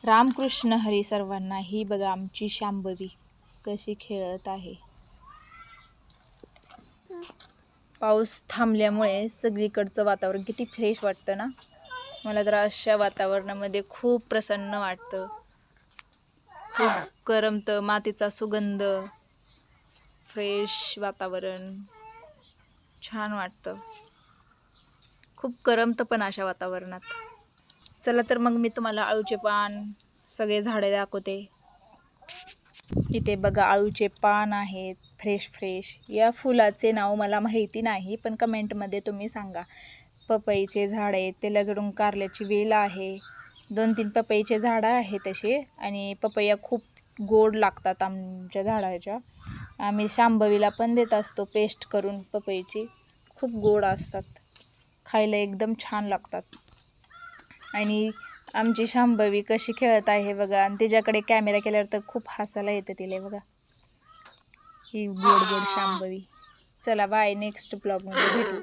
रामकृष्ण हरी सर्वांना. ही बघा आमची शांभवी कशी खेळत आहे. पाऊस थांबल्यामुळे सगळीकडचं वातावरण किती फ्रेश वाटतं ना. मला तर अशा वातावरणामध्ये खूप प्रसन्न वाटतं. खूप करमतं, मातीचा सुगंध, फ्रेश वातावरण छान वाटतं. खूप करमतं पण अशा वातावरणात. चला तर मग मी तुम्हाला आळूचे पान सगळे झाडे दाखवते. इथे बघा आळूचे पान आहेत फ्रेश फ्रेश. या फुलाचे नाव मला माहिती नाही, पण कमेंटमध्ये तुम्ही सांगा. पपईचे झाड आहेत, त्याला जोडून कारल्याची वेल आहे. 2-3 पपईचे झाडं आहेत तसे. आणि पपया खूप गोड लागतात आमच्या झाडाच्या. आम्ही शांभवीला पण देत असतो पेस्ट करून पपईची. खूप गोड असतात, खायला एकदम छान लागतात. आणि आमची शांभवी कशी खेळत आहे बघा. आणि तिच्याकडे कॅमेरा केल्यावर तर खूप हसायला येतं तिला बघा. ही गोड गोड शांभवी. चला बाय, नेक्स्ट ब्लॉगमध्ये भेटू.